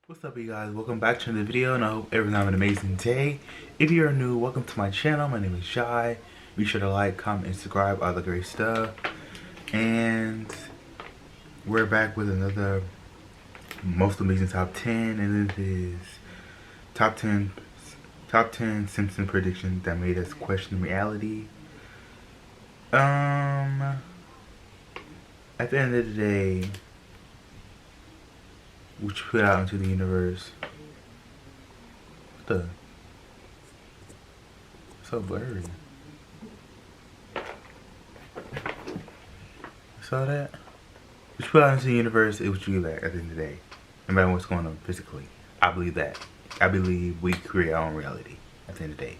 What's up, you guys? Welcome back to another video, and I hope everyone's having an amazing day. If you are new, welcome to my channel. My name is Jai. Be sure to like, comment, and subscribe, all the great stuff. And we're back with another most amazing top 10, and it is top 10 Simpsons predictions that made us question reality. At the end of the day, which you put out into the universe. What the? It's so blurry. Saw that? What you put out into the universe is what you get back at the end of the day. No matter what's going on physically. I believe that. I believe we create our own reality at the end of the day.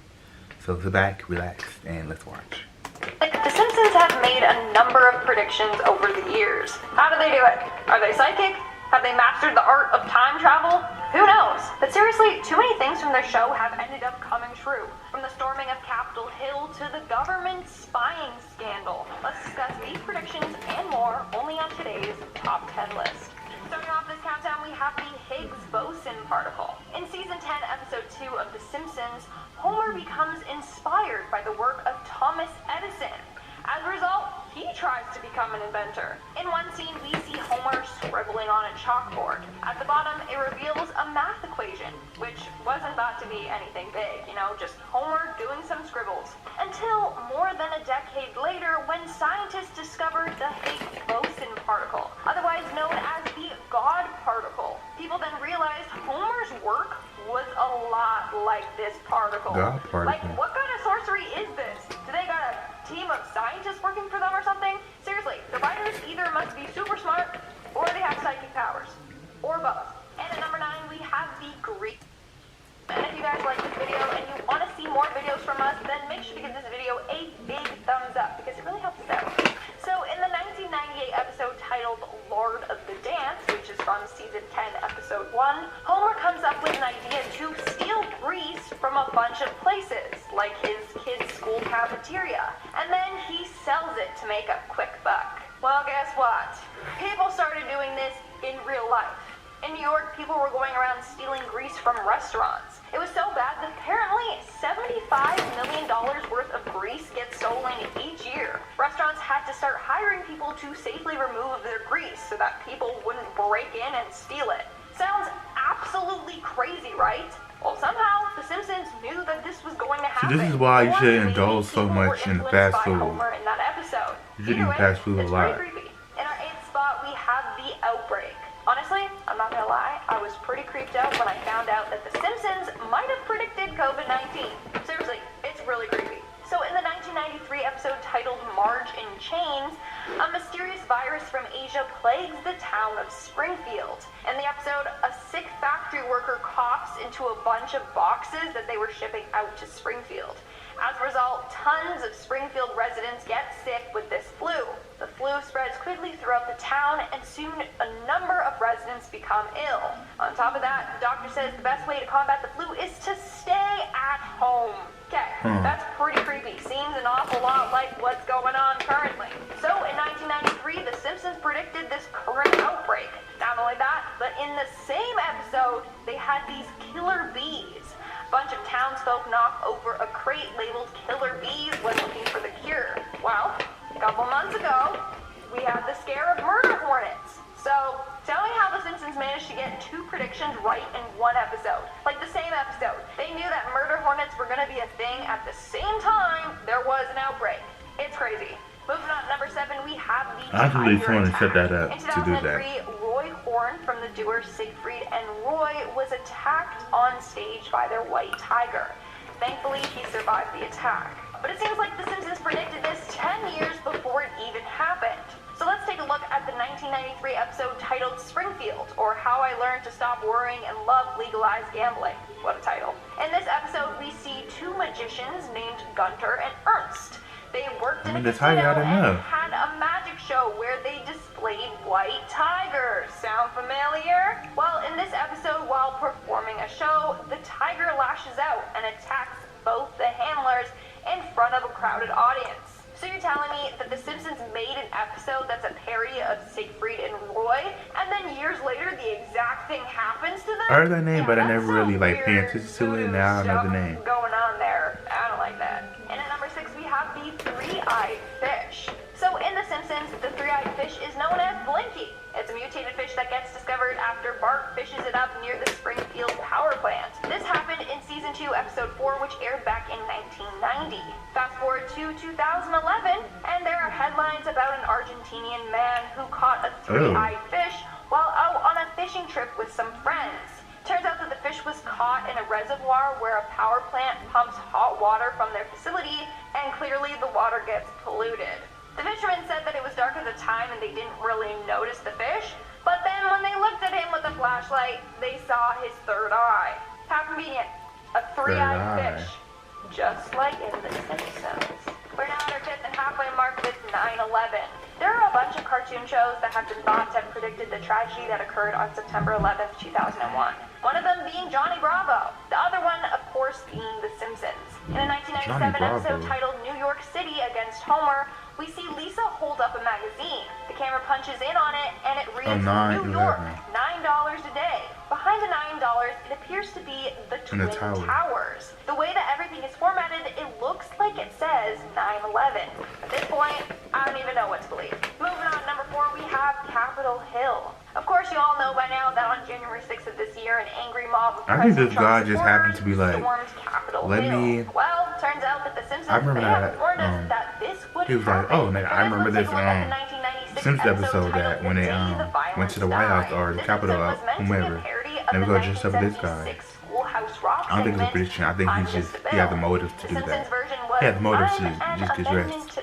So sit back, relax, and let's watch. The Simpsons have made a number of predictions over the years. How do they do it? Are they psychic? Have they mastered the art of time travel? Who knows? But seriously, too many things from their show have ended up coming true. From the storming of Capitol Hill to the government spying scandal. Let's discuss these predictions and more only on today's Top 10 list. Starting off this countdown, we have the Higgs boson particle. In Season 10, Episode 2 of The Simpsons, Homer becomes inspired by the work of Thomas Edison. As a result, he tries to become an inventor. In one scene, we see Homer scribbling on a chalkboard. At the bottom, it reveals a math equation, which wasn't thought to be anything big, just Homer doing some scribbles. Until more than a decade later, when scientists discovered the Higgs boson particle, otherwise known as the God particle. People then realized Homer's work was a lot like this particle. God particle. Like, what kind of sorcery is this? Do they got a team of scientists working for them or something? Seriously, the writers either must be super smart or they have psychic powers. Or both. And at number 9, we have the Greek. And if you guys like this video and you want to see more videos from us, then make sure to give this video a big thumbs up because it really helps us out. So in the 1998 episode titled Lord of the Dance, which is from Season 10, Episode 1, Homer comes up with an idea to steal grease from a bunch of places, like his kid's school cafeteria, and then he sells it to make a quick buck. Well, guess what? People started doing this in real life. In New York, people were going around stealing grease from restaurants. It was so bad that apparently $75 million worth of grease gets stolen each year. Restaurants had to start hiring people to safely remove their grease so that people wouldn't break in and steal it. Sounds absolutely crazy, right? Well, somehow, The Simpsons knew that this was going to happen. See, this is why you shouldn't indulge so much in fast food. In that episode. You should eat fast food a lot. Creepy. In our 8th spot, we have the outbreak. Honestly, I'm not gonna lie, I was pretty creeped out when I found out that The Simpsons might have predicted COVID-19. Seriously, it's really creepy. So in the 1993 episode titled Marge in Chains, a mysterious virus from Asia plagues the town of Springfield. In the episode, a sick factory worker coughs into a bunch of boxes that they were shipping out to Springfield. As a result, tons of Springfield residents get sick with this flu. The flu spreads quickly throughout the town, and soon a number of residents become ill. On top of that, the doctor says the best way to combat the flu is to stay at home. Okay, that's pretty creepy. Seems an awful lot like what's going on currently. So in 1993, The Simpsons predicted this current outbreak. Not only that, but in the same episode, they had these killer bees. Bunch of townsfolk knock over a crate labeled Killer Bees when looking for the cure. Well, a couple months ago, we had the scare of murder hornets. So, tell me how The Simpsons managed to get 2 predictions right in one episode. Like the same episode. They knew that murder hornets were going to be a thing at the same time there was an outbreak. It's crazy. Moving on to number 7, we have the Actually, Tiger someone attack. set that up in to do that. 2003, Roy Horn from the duos Siegfried and Roy was attacked on stage by their white tiger. Thankfully, he survived the attack. But it seems like The Simpsons predicted this 10 years before it even happened. So let's take a look at the 1993 episode titled Springfield, or How I Learned to Stop Worrying and Love Legalized Gambling. What a title. In this episode, we see 2 magicians named Gunter and Ernst. They worked in a casino and had a magic show where they displayed white tigers. Sound familiar? Well, in this episode, while performing a show, the tiger lashes out and attacks both the handlers in front of a crowded audience. So you're telling me that The Simpsons made an episode that's a parody of Siegfried and Roy, and then years later the exact thing happens to I heard that name, but I never really like paying attention to it. Now I know the name. Going on there. I don't like that. And at number 6, we have the three-eyed fish. So in The Simpsons, the three-eyed fish is known as Blinky. It's a mutated fish that gets discovered after Bart fishes it up near the Springfield power plant. This happened in season 2, episode 4, which aired back in 1990. Fast forward to 2011, and there are headlines about an Argentinian man who caught a three-eyed fish while out on a fishing trip with some friends. Turns out that the fish was caught in a reservoir where a power plant pumps hot water from their facility, and clearly the water gets polluted. The fishermen said that it was dark at the time and they didn't really notice the fish, but then when they looked at him with a flashlight, they saw his third eye. How convenient. A three-eyed fish. Just like in The Simpsons. We're now at our 5th and halfway mark with 9/11. There are a bunch of cartoon shows that have been thought to have predicted the tragedy that occurred on September 11th, 2001. One of them being Johnny Bravo. The other one, of course, being The Simpsons. In a 1997 episode titled New York City Against Homer, we see Lisa hold up a magazine. The camera punches in on it, and it reads New York, $9 a day. Behind the $9, it appears to be the Twin Towers. The way that everything is formatted, it looks like it says 9/11. At this point, I don't even know what to believe. Moving on, number 4, we have Capitol Hill. Of course, you all know by now that on January 6th of this year, an angry mob of I think this guy just happened to be like, let me. Well, turns out that the Simpsons warned us that this would he was like, oh, man, I remember this Simpsons episode that when they went to the White House or the Capitol, whomever, and we go dress up this guy. I don't think it's a prediction. I think he had the motive to do that. He had the motive to just get dressed.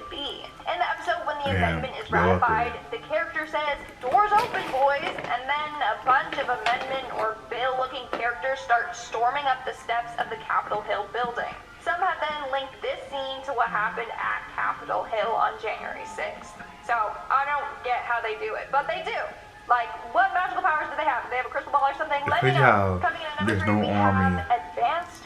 In the episode when the amendment is ratified, the character says, "Doors open, boys," and then a bunch of amendment or bill-looking characters start storming up the steps of the Capitol Hill building. Some have then linked this scene to what happened at Capitol Hill on January 6th. So, I don't get how they do it, but they do. Like, what magical powers do they have? Do they have a crystal ball or something? Let me know. Coming in at number 3, there's no army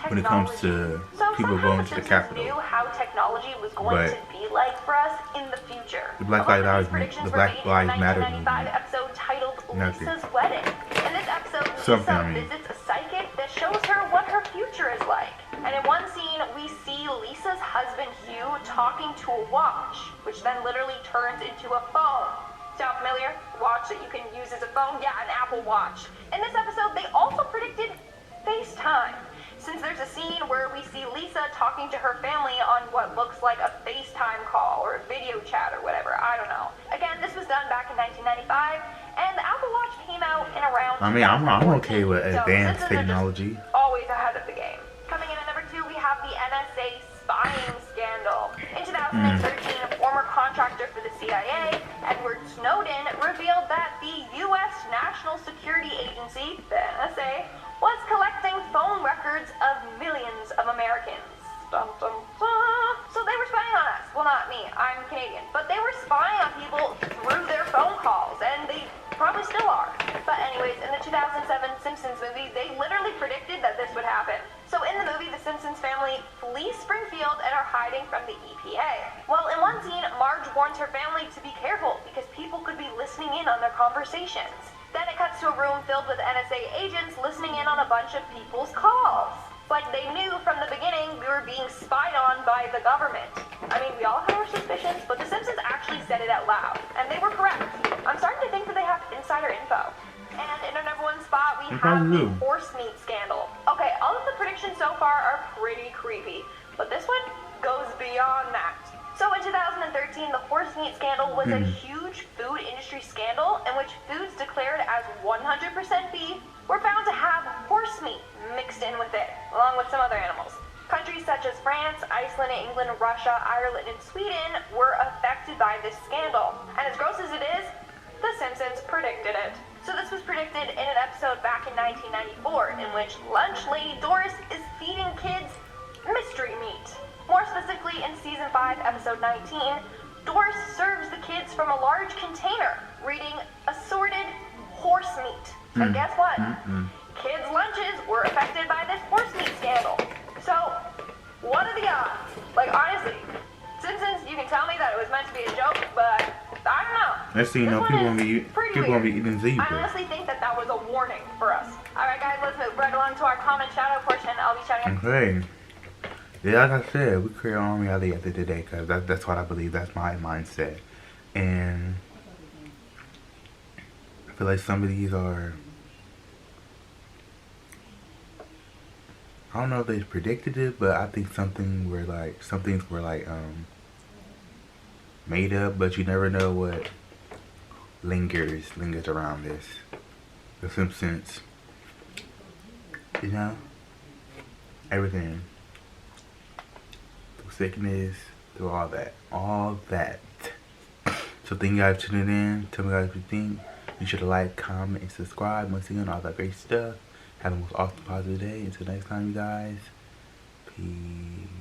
when it comes to people going to the Capitol. Knew how technology was going to be like for us in the future. The Black Lives Matter episode titled Lisa's Wedding. In this episode, Lisa visits a psychic that shows her what her future is like. And in one scene, we see Lisa's husband Hugh talking to a watch, which then literally turns into a phone. Sound familiar? Watch that you can use as a phone? Yeah, an Apple Watch. In this episode, they also predicted FaceTime. Since there's a scene where we see Lisa talking to her family on what looks like a FaceTime call or a video chat or whatever, I don't know. Again, this was done back in 1995, and the Apple Watch came out in around I mean, I'm okay with advanced technology. Always ahead of the game. Coming in at number 2, we have the NSA Spying scandal. In 2013, a former contractor for the CIA, Edward Snowden, revealed that the U.S. National Security Agency, the NSA, was collecting phone records of millions of Americans. Dun, dun, dun. So they were spying on us. Well, not me. I'm Canadian. But they were spying on people through their phone calls, and they probably still are. But anyways, in the 2007 Simpsons movie, they literally predicted that this would happen. So in the movie, the Simpsons family flee Springfield and are hiding from the EPA. Well, in one scene, Marge warns her family to be careful because people could be listening in on their conversations. Then it cuts to a room filled with NSA agents listening in on a bunch of people's calls. It's like they knew from the beginning we were being spied on by the government. I mean, we all had our suspicions, but the Simpsons actually said it out loud, and they were correct. I'm starting to think that they have insider info. And in our number 1 spot, we have the horse meat scandal. Okay, all of the predictions so far are pretty creepy, but this one goes beyond that. So in 2013, the horse meat scandal was a huge food industry scandal in which foods declared as 100% beef were found to have horse meat mixed in with it, along with some other animals. Countries such as France, Iceland, England, Russia, Ireland, and Sweden were affected by this scandal. And as gross as it is, The Simpsons predicted it. So this was predicted in an episode back in 1994 in which lunch lady Doris is feeding kids mystery meat. More specifically, in season 5, episode 19, Doris serves the kids from a large container, reading assorted horse meat. And guess what? Kids' lunches were affected by this horse meat scandal. So, what are the odds? Like, honestly, Simpsons, you can tell me that it was meant to be a joke, but I don't know. Next thing you know, people won't be eating zebra. I honestly think that was a warning for us. Alright guys, let's move right along to our comment shout out portion. I'll be shouting out. Okay. Yeah, like I said, we create our own reality at the end of the day, because that's what I believe. That's my mindset. And I feel like some of these are, I don't know if they predicted it, but I think some things were like made up, but you never know what lingers around this. The Simpsons, you know, everything, through sickness, through all that. So thank you guys for tuning in. Tell me guys what you think. Be sure to like, comment, and subscribe. Once again, all that great stuff. Have the most awesome positive day. Until next time, you guys. Peace.